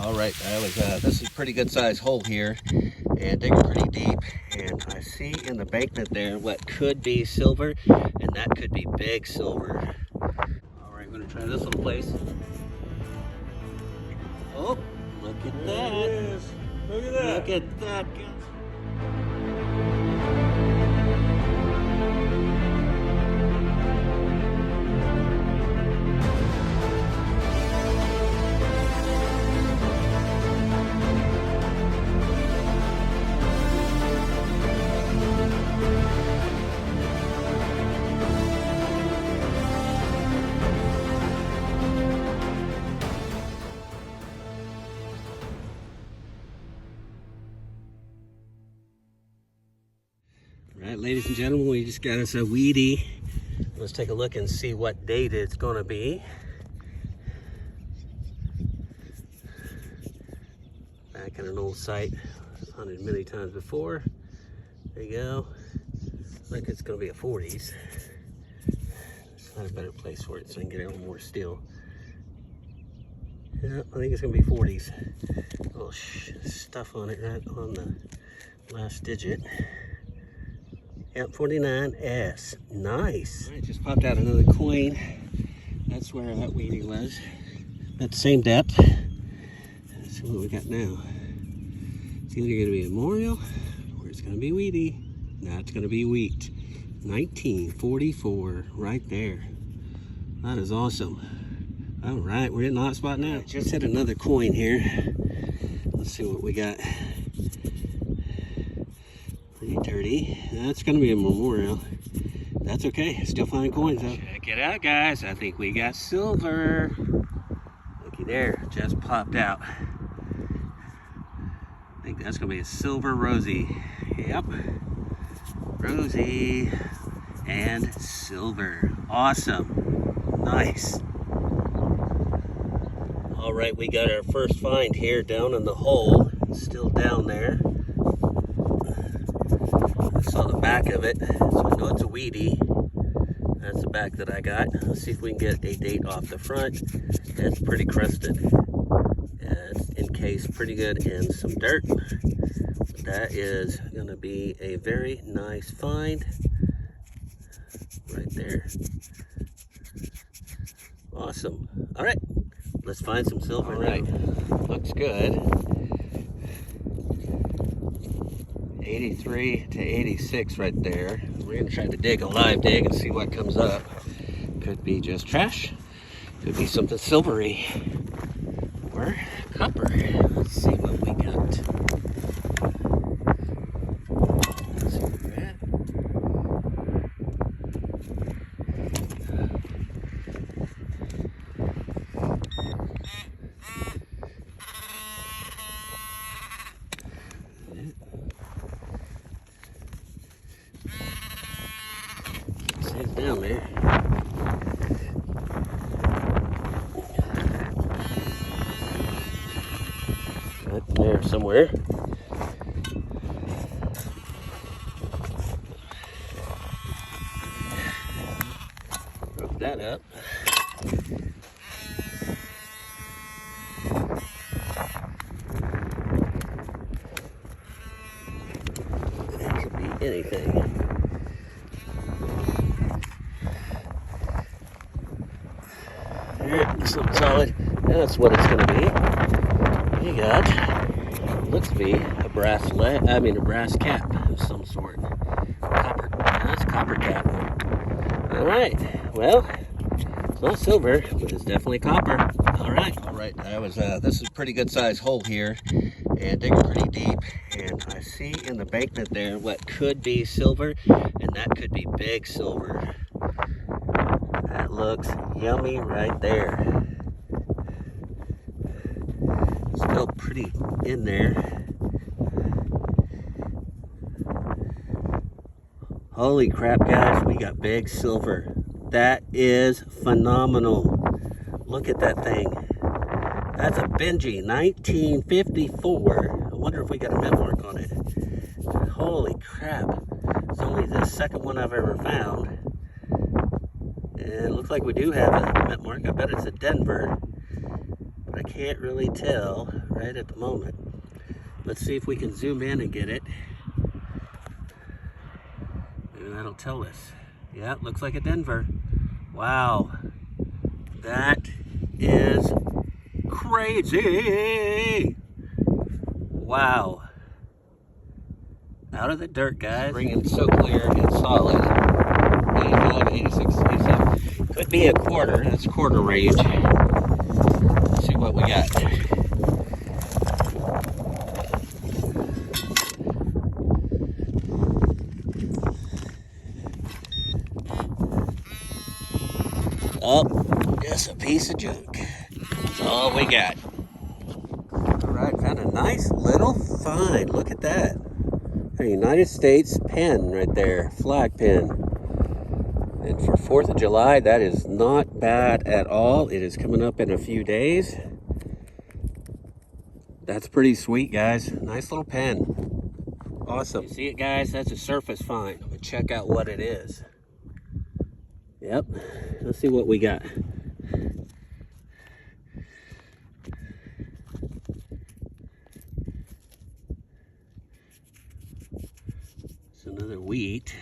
All right, this is a pretty good sized hole here and digging pretty deep, and I see in the embankment there what could be silver, and that could be big silver. All right, I'm gonna try this little place. Oh, look at that. There it is. Look at that. Look at that, guys. All right, ladies and gentlemen, we just got us a weedy. Let's take a look and see what date it's going to be. Back in an old site, hunted many times before. There you go. Looks like it's going to be a 40s. Let's find a better place for it so I can get a little more still. Yeah, I think it's going to be 40s. A little stuff on it right on the last digit. Yep, 49S. Nice. All right, just popped out another coin. That's where that weedy was. At the same depth. Let's see what we got now. It's either going to be a memorial or it's going to be weedy. Now it's going to be wheat. 1944, right there. That is awesome. All right, we're in the hot spot now. Just hit another coin here. Let's see what we got. Pretty dirty. That's going to be a memorial. That's okay. Still finding coins though. Check it out, guys. I think we got silver. Looky there. Just popped out. I think that's going to be a silver rosy. Yep. Rosy and silver. Awesome. Nice. All right, we got our first find here down in the hole. It's still down there. I saw the back of it, so I know it's a weedy. That's the back that I got. Let's see if we can get a date off the front. It's pretty crusted. It's encased pretty good in some dirt. That is going to be a very nice find. Right there. Awesome. All right, let's find some silver. All right, looks good. 83 to 86 right there. We're gonna try to dig a live dig and see what comes up. Could be just trash. Could be something silvery or copper. Let's see what we got. Let's see where we're at. It's down there. Right there somewhere. Broke that up. That could be anything. Something solid. That's what it's going to be. You got, looks to be a brass cap of some sort. Copper. That's copper cap. All right. Well, it's not silver, but it's definitely copper. All right. All right. This is a pretty good sized hole here, and digging pretty deep. And I see in the embankment there what could be silver, and that could be big silver. That looks yummy right there. Still pretty in there. Holy crap, guys, we got big silver. That is phenomenal. Look at that thing. That's a Benji 1954. I wonder if we got a mint mark on it. Holy crap. It's only the second one I've ever found. And it looks like we do have a mint mark. I bet it's a Denver. but I can't really tell right at the moment. Let's see if we can zoom in and get it. Maybe that'll tell us. Yeah, looks like a Denver. Wow, that is crazy. Wow. Out of the dirt, guys. Ringing so clear and solid. 85, 86, 87. Could be a quarter. That's quarter range. Let's see what we got. Oh, just a piece of junk. That's all we got. All right, found a nice little find. Look at that. A United States pen right there, flag pen. And for 4th of July, that is not bad at all. It is coming up in a few days. That's pretty sweet, guys. Nice little pen. Awesome. You see it, guys? That's a surface find. We'll check out what it is. Yep. Let's see what we got. It's another wheat.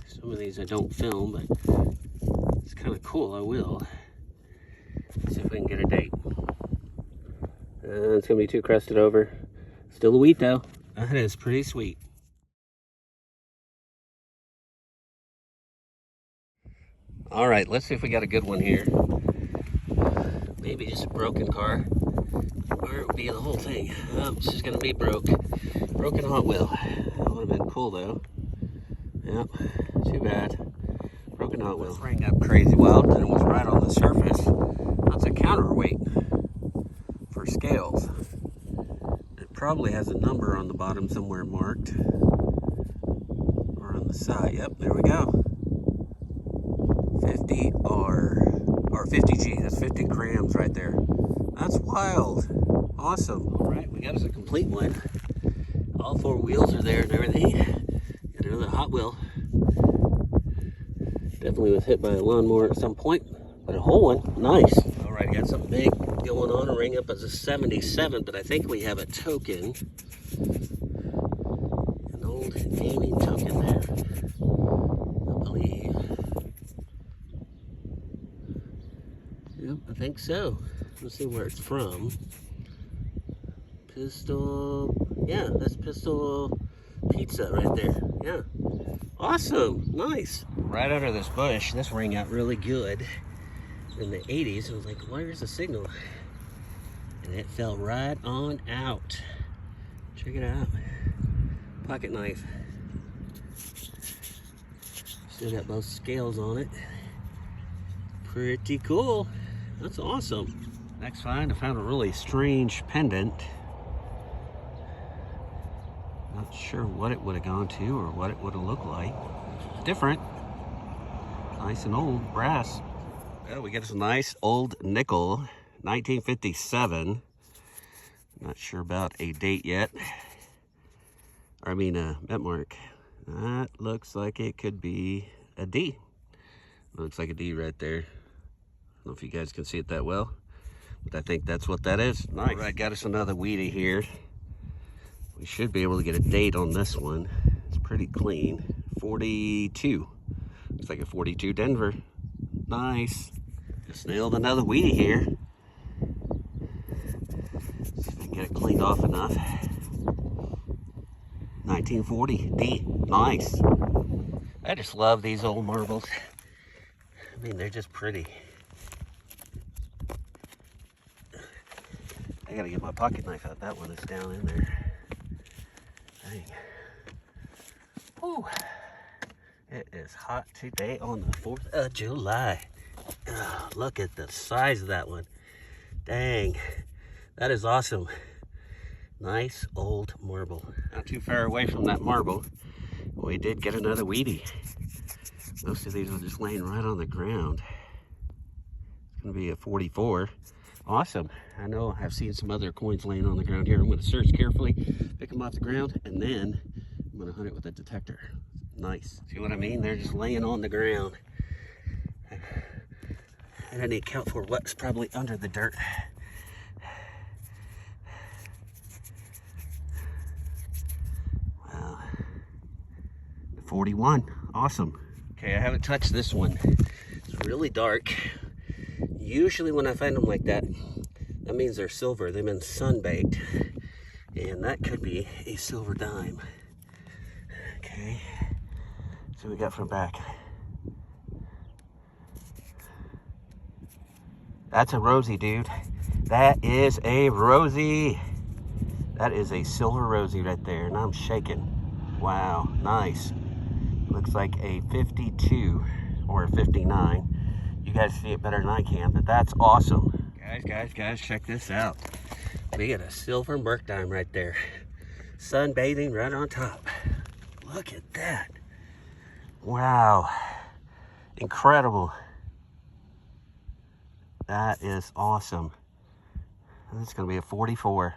Some of these I don't film, but it's kind of cool. I will. Let's see if we can get a date. It's going to be too crusted over. Still a wheat, though. That is pretty sweet. All right, let's see if we got a good one here. Maybe just a broken car, or it would be the whole thing. Oh, it's just gonna be broken Hot Wheel. That would have been cool though. Yep, too bad. Broken Hot Wheel. Rang up crazy wild, and it was right on the surface. That's a counterweight for scales. It probably has a number on the bottom somewhere marked, or on the side. Yep, there we go. 50R, or 50G, that's 50 grams right there. That's wild. Awesome. All right, we got us a complete one. All 4 wheels are there and everything. Got another Hot Wheel. Definitely was hit by a lawnmower at some point, but a whole one. Nice. All right, got something big going on. A ring up as a 77, but I think we have a token. An old gaming token there, I believe. Yep, I think so. Let's see where it's from. Pistol. Yeah, that's Pistol Pizza right there. Yeah. Awesome. Nice. Right under this bush, this rang out really good in the 80s. I was like, where's the signal? And it fell right on out. Check it out. Pocket knife. Still got both scales on it. Pretty cool. That's awesome. Next find, I found a really strange pendant. Not sure what it would have gone to or what it would have looked like. Different. Nice and old brass. Well, we got some nice old nickel, 1957. Not sure about a date yet. Or I mean a bet mark. That looks like it could be a D. Looks like a D right there. I don't know if you guys can see it that well, but I think that's what that is. Nice. All right, got us another weedy here. We should be able to get a date on this one. It's pretty clean. 42. Looks like a 42 Denver. Nice. Just nailed another weedy here. See if I can get it cleaned off enough. 1940 D. Nice. I just love these old marbles. I mean, they're just pretty. I gotta get my pocket knife out. That one is down in there. Dang. Whew. It is hot today on the 4th of July. Oh, look at the size of that one. Dang. That is awesome. Nice old marble. Not too far away from that marble, we did get another weedy. Most of these are just laying right on the ground. It's gonna be a 44. Awesome. I know I've seen some other coins laying on the ground here. I'm going to search carefully, pick them off the ground, and then I'm going to hunt it with a detector. Nice. See what I mean? They're just laying on the ground. And I need to count for what's probably under the dirt. Wow. 41. Awesome. Okay, I haven't touched this one. It's really dark. Usually when I find them like that, that means they're silver. They've been sun-baked. And that could be a silver dime. Okay. So we got from back. That's a Rosie, dude. That is a Rosie. That is a silver Rosie right there, and I'm shaking. Wow, nice. Looks like a 52 or a 59. You guys see it better than I can, but that's awesome. Guys, check this out. We got a silver Merc dime right there. Sunbathing right on top. Look at that. Wow. Incredible. That is awesome. That's going to be a 44.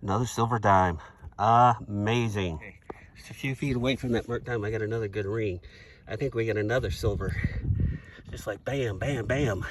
Another silver dime. Amazing. Okay. Just a few feet away from that Merc dime, I got another good ring. I think we got another silver. Just like bam, bam, bam.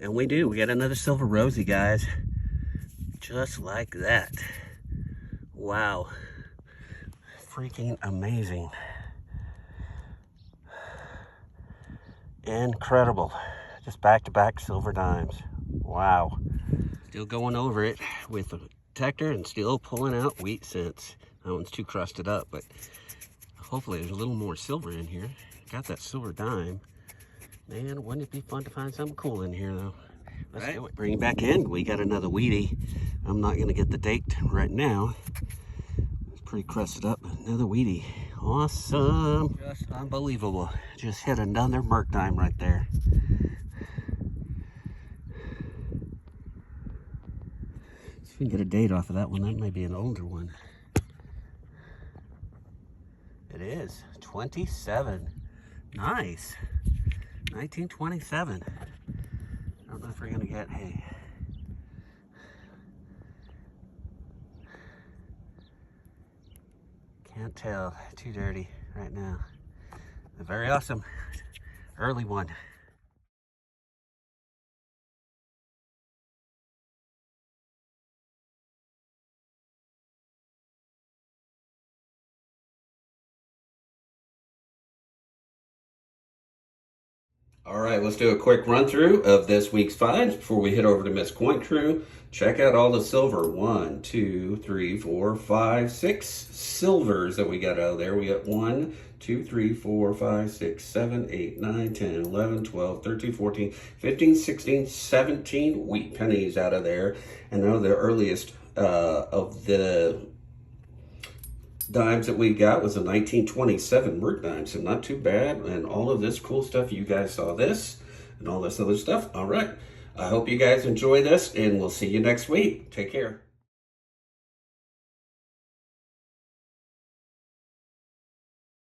And we do. We got another silver Rosie, guys. Just like that. Wow. Freaking amazing. Incredible. Just back-to-back silver dimes. Wow. Still going over it with a detector and still pulling out wheat cents. That one's too crusted up, but hopefully there's a little more silver in here. Got that silver dime. Man, wouldn't it be fun to find something cool in here, though? Let's do it. Bring it back in. We got another Wheatie. I'm not going to get the date right now. It's pretty crusted up. Another Wheatie. Awesome. Just unbelievable. Just hit another Merc dime right there. See if we can get a date off of that one. That might be an older one. It is. 27. Nice. 1927. I don't know if we're going to get, hey. Can't tell. Too dirty right now. But very awesome. Early one. All right, let's do a quick run through of this week's finds before we head over to Miss Coin Crew. Check out all the silver. 1, 2, 3, 4, 5, 6 silvers that we got out of there. We got 1, 2, 3, 4, 5, 6, 7, 8, 9, 10, 11, 12, 13, 14, 15, 16, 17 wheat pennies out of there. And now the earliest of the dimes that we got was a 1927 Merc dime, so not too bad. And all of this cool stuff, you guys saw this and all this other stuff. All right, I hope you guys enjoy this, and we'll see you next week. Take care.